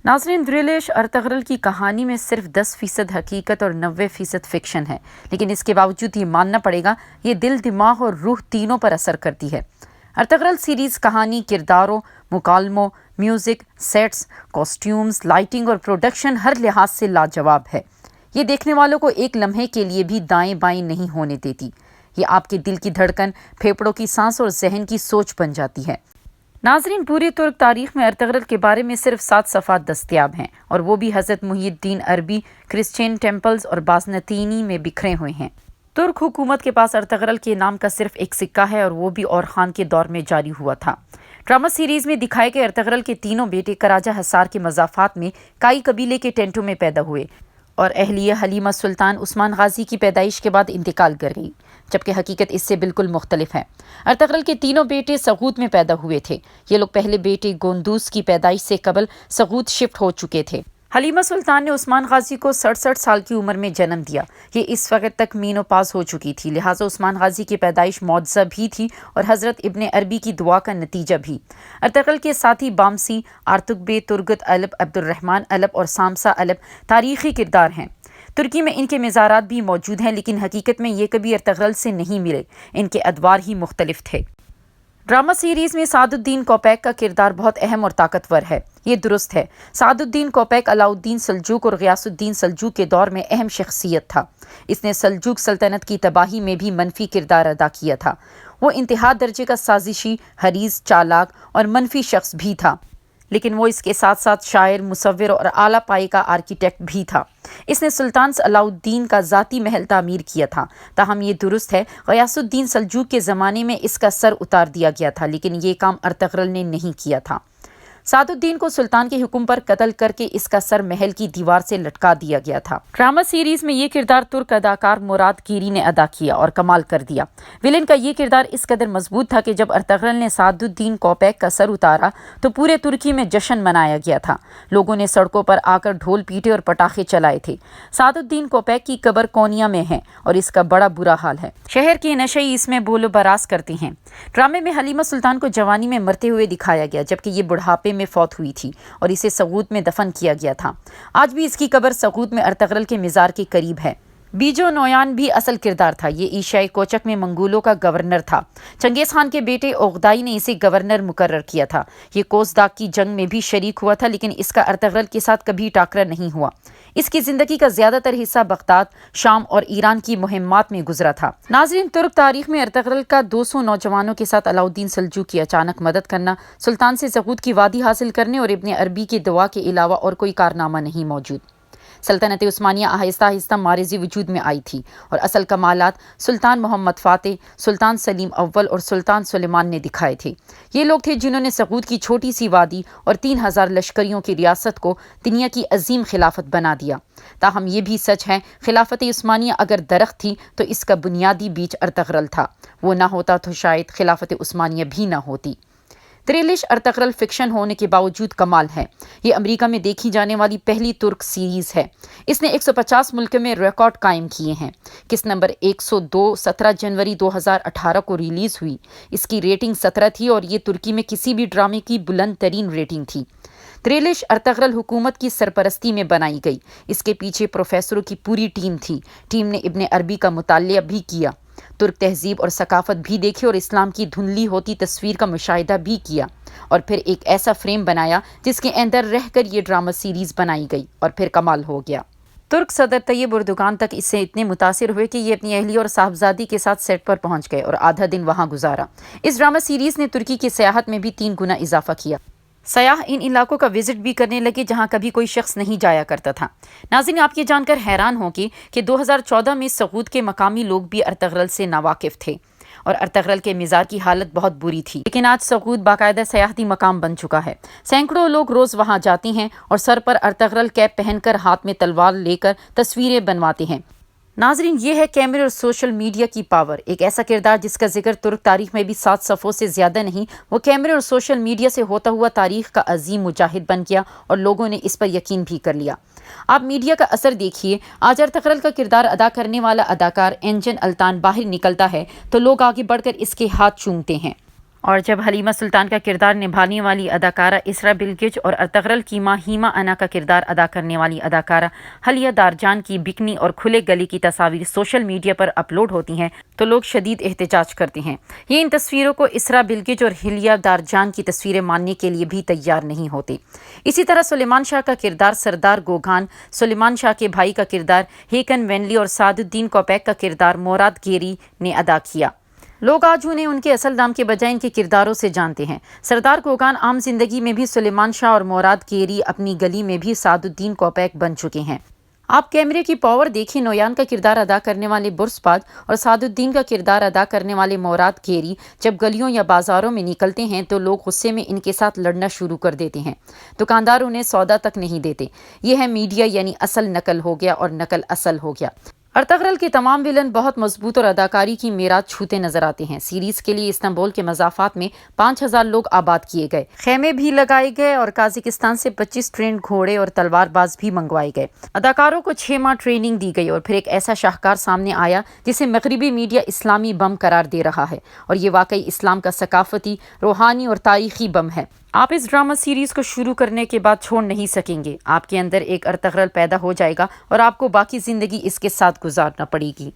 ناظرین، دریلش ارطغرل کی کہانی میں صرف 10% حقیقت اور 90% فکشن ہے، لیکن اس کے باوجود یہ ماننا پڑے گا یہ دل، دماغ اور روح تینوں پر اثر کرتی ہے۔ ارطغرل سیریز کہانی، کرداروں، مکالموں، میوزک، سیٹس، کاسٹیومز، لائٹنگ اور پروڈکشن ہر لحاظ سے لاجواب ہے۔ یہ دیکھنے والوں کو ایک لمحے کے لیے بھی دائیں بائیں نہیں ہونے دیتی۔ یہ آپ کے دل کی دھڑکن، پھیپھڑوں کی سانس اور ذہن کی سوچ بن جاتی ہے۔ ناظرین، پوری ترک تاریخ میں ارطغرل کے بارے میں صرف 7 صفحات دستیاب ہیں، اور وہ بھی حضرت محی الدین عربی، کرسچین ٹیمپلز اور بازنطینی میں بکھرے ہوئے ہیں۔ ترک حکومت کے پاس ارطغرل کے نام کا صرف ایک سکہ ہے، اور وہ بھی اور خان کے دور میں جاری ہوا تھا۔ ڈرامہ سیریز میں دکھائے گئے ارطغرل کے تینوں بیٹے کراجہ حصار کے مضافات میں کائی قبیلے کے ٹینٹوں میں پیدا ہوئے، اور اہلیہ حلیمہ سلطان عثمان غازی کی پیدائش کے بعد انتقال کر گئی، جبکہ حقیقت اس سے بالکل مختلف ہے۔ ارطغرل کے تینوں بیٹے سغوت میں پیدا ہوئے تھے۔ یہ لوگ پہلے بیٹے گوندوس کی پیدائش سے قبل سغوت شفٹ ہو چکے تھے۔ حلیمہ سلطان نے عثمان غازی کو 67 سال کی عمر میں جنم دیا۔ یہ اس وقت تک مینوپاز ہو چکی تھی، لہٰذا عثمان غازی کی پیدائش معجزہ بھی تھی اور حضرت ابن عربی کی دعا کا نتیجہ بھی۔ ارطغرل کے ساتھی بامسی، آرتک بے، ترگت الپ، عبد الرحمن الپ اور سامسا الپ تاریخی کردار ہیں۔ ترکی میں ان کے مزارات بھی موجود ہیں، لیکن حقیقت میں یہ کبھی ارطغرل سے نہیں ملے، ان کے ادوار ہی مختلف تھے۔ ڈرامہ سیریز میں سعد الدین کوپیک کا کردار بہت اہم اور طاقتور ہے۔ یہ درست ہے، سعد الدین کوپیک علاء الدین سلجوق اور غیاث الدین سلجوق کے دور میں اہم شخصیت تھا۔ اس نے سلجوق سلطنت کی تباہی میں بھی منفی کردار ادا کیا تھا۔ وہ انتہا درجے کا سازشی، حریص، چالاک اور منفی شخص بھی تھا، لیکن وہ اس کے ساتھ ساتھ شاعر، مصور اور اعلیٰ پائے کا آرکیٹیکٹ بھی تھا۔ اس نے سلطان علاء الدین کا ذاتی محل تعمیر کیا تھا۔ تاہم یہ درست ہے، غیاث الدین سلجوق کے زمانے میں اس کا سر اتار دیا گیا تھا، لیکن یہ کام ارطغرل نے نہیں کیا تھا۔ سعد الدین کو سلطان کے حکم پر قتل کر کے اس کا سر محل کی دیوار سے لٹکا دیا گیا تھا۔ ڈرامہ سیریز میں یہ کردار ترک اداکار مراد گیری نے ادا کیا اور کمال کر دیا۔ ویلن کا یہ کردار اس قدر مضبوط تھا کہ جب ارطغرل نے سعد الدین کوپیک کا سر اتارا تو پورے ترکی میں جشن منایا گیا تھا۔ لوگوں نے سڑکوں پر آ کر ڈھول پیٹے اور پٹاخے چلائے تھے۔ سعد الدین کوپیک کی قبر کونیا میں ہے اور اس کا بڑا برا حال ہے۔ شہر کے نشئی اس میں بول و براز کرتے ہیں۔ ڈرامے میں حلیمہ سلطان کو جوانی میں مرتے ہوئے دکھایا گیا، جبکہ یہ بڑھاپے میں فوت ہوئی تھی اور اسے سغوت میں دفن کیا گیا تھا۔ آج بھی اس کی قبر سغوت میں ارطغرل کے مزار کے قریب ہے۔ بیجو نویان بھی اصل کردار تھا۔ یہ ایشیائی کوچک میں منگولوں کا گورنر تھا۔ چنگیز خان کے بیٹے اوغدائی نے اسے گورنر مقرر کیا تھا۔ یہ کوسداک کی جنگ میں بھی شریک ہوا تھا، لیکن اس کا ارطغرل کے ساتھ کبھی ٹاکرا نہیں ہوا۔ اس کی زندگی کا زیادہ تر حصہ بغداد، شام اور ایران کی مہمات میں گزرا تھا۔ ناظرین، ترک تاریخ میں ارطغرل کا 200 نوجوانوں کے ساتھ علاء الدین سلجوق کی اچانک مدد کرنا، سلطان سے سغوت کی وادی حاصل کرنے اور ابن عربی کی دعا کے علاوہ اور کوئی کارنامہ نہیں موجود۔ سلطنت عثمانیہ آہستہ آہستہ معرض وجود میں آئی تھی، اور اصل کمالات سلطان محمد فاتح، سلطان سلیم اول اور سلطان سلیمان نے دکھائے تھے۔ یہ لوگ تھے جنہوں نے سغوت کی چھوٹی سی وادی اور 3000 لشکریوں کی ریاست کو دنیا کی عظیم خلافت بنا دیا۔ تاہم یہ بھی سچ ہے، خلافت عثمانیہ اگر درخت تھی تو اس کا بنیادی بیج ارطغرل تھا۔ وہ نہ ہوتا تو شاید خلافت عثمانیہ بھی نہ ہوتی۔ دریلش ارطغرل فکشن ہونے کے باوجود کمال ہے۔ یہ امریکہ میں دیکھی جانے والی پہلی ترک سیریز ہے۔ اس نے 150 ملک میں ریکارڈ قائم کیے ہیں۔ قسط نمبر 102 17 جنوری 2018 کو ریلیز ہوئی۔ اس کی ریٹنگ 17 تھی اور یہ ترکی میں کسی بھی ڈرامے کی بلند ترین ریٹنگ تھی۔ دریلش ارطغرل حکومت کی سرپرستی میں بنائی گئی۔ اس کے پیچھے پروفیسروں کی پوری ٹیم تھی۔ ٹیم نے ابن عربی کا مطالعہ بھی کیا، ترک تہذیب اور ثقافت بھی دیکھی اور اسلام کی دھندلی ہوتی تصویر کا مشاہدہ بھی کیا، اور پھر ایک ایسا فریم بنایا جس کے اندر رہ کر یہ ڈرامہ سیریز بنائی گئی، اور پھر کمال ہو گیا۔ ترک صدر طیب اردگان تک اس سے اتنے متاثر ہوئے کہ یہ اپنی اہلیہ اور صاحبزادی کے ساتھ سیٹ پر پہنچ گئے اور آدھا دن وہاں گزارا۔ اس ڈرامہ سیریز نے ترکی کی سیاحت میں بھی 3 گنا اضافہ کیا۔ سیاح ان علاقوں کا وزٹ بھی کرنے لگے جہاں کبھی کوئی شخص نہیں جایا کرتا تھا۔ ناظرین، آپ یہ جان کر حیران ہوں گے کہ 2014 میں سغوت کے مقامی لوگ بھی ارطغرل سے ناواقف تھے اور ارطغرل کے مزار کی حالت بہت بری تھی، لیکن آج سغوت باقاعدہ سیاحتی مقام بن چکا ہے۔ سینکڑوں لوگ روز وہاں جاتے ہیں اور سر پر ارطغرل کیپ پہن کر ہاتھ میں تلوار لے کر تصویریں بنواتے ہیں۔ ناظرین، یہ ہے کیمرے اور سوشل میڈیا کی پاور۔ ایک ایسا کردار جس کا ذکر ترک تاریخ میں بھی 7 صفحوں سے زیادہ نہیں، وہ کیمرے اور سوشل میڈیا سے ہوتا ہوا تاریخ کا عظیم مجاہد بن گیا اور لوگوں نے اس پر یقین بھی کر لیا۔ آپ میڈیا کا اثر دیکھیے۔ آج ارطغرل کا کردار ادا کرنے والا اداکار انجن التان باہر نکلتا ہے تو لوگ آگے بڑھ کر اس کے ہاتھ چومتے ہیں اور جب حلیمہ سلطان کا کردار نبھانے والی اداکارہ اسرا بلگچ اور ارطغرل کی ماں ہیما انا کا کردار ادا کرنے والی اداکارہ حلیہ دارجان کی بکنی اور کھلے گلے کی تصاویر سوشل میڈیا پر اپلوڈ ہوتی ہیں تو لوگ شدید احتجاج کرتے ہیں۔ یہ ان تصویروں کو اسرا بلگچ اور حلیہ دارجان کی تصویریں ماننے کے لیے بھی تیار نہیں ہوتے۔ اسی طرح سلیمان شاہ کا کردار سردار گوگان، سلیمان شاہ کے بھائی کا کردار ہیکن وینلی اور سعد الدین کوپیک کا کردار موراد گیری نے ادا کیا۔ لوگ آج انہیں ان کے اصل نام کے بجائے ان کے کرداروں سے جانتے ہیں۔ سردار گوگان عام زندگی میں بھی سلیمان شاہ اور موراد گیری اپنی گلی میں بھی سعد الدین کوپیک بن چکے ہیں۔ آپ کیمرے کی پاور دیکھیں، نویان کا کردار ادا کرنے والے برسپاد اور سعد الدین کا کردار ادا کرنے والے موراد گیری جب گلیوں یا بازاروں میں نکلتے ہیں تو لوگ غصے میں ان کے ساتھ لڑنا شروع کر دیتے ہیں۔ دکاندار انہیں سودا تک نہیں دیتے۔ یہ ہے میڈیا، یعنی اصل نقل ہو گیا اور نقل اصل ہو گیا۔ ارطغرل کے تمام ویلن بہت مضبوط اور اداکاری کی میراث چھوتے نظر آتے ہیں۔ سیریز کے لیے استنبول کے مضافات میں 5000 لوگ آباد کیے گئے، خیمے بھی لگائے گئے اور قازقستان سے 25 ٹرینڈ گھوڑے اور تلوار باز بھی منگوائے گئے۔ اداکاروں کو 6 ماہ ٹریننگ دی گئی اور پھر ایک ایسا شاہکار سامنے آیا جسے مغربی میڈیا اسلامی بم قرار دے رہا ہے، اور یہ واقعی اسلام کا ثقافتی، روحانی اور تاریخی بم ہے۔ آپ اس ڈرامہ سیریز کو شروع کرنے کے بعد چھوڑ نہیں سکیں گے۔ آپ کے اندر ایک ارطغرل پیدا ہو جائے گا اور آپ کو باقی زندگی اس کے ساتھ گزارنا پڑے گی۔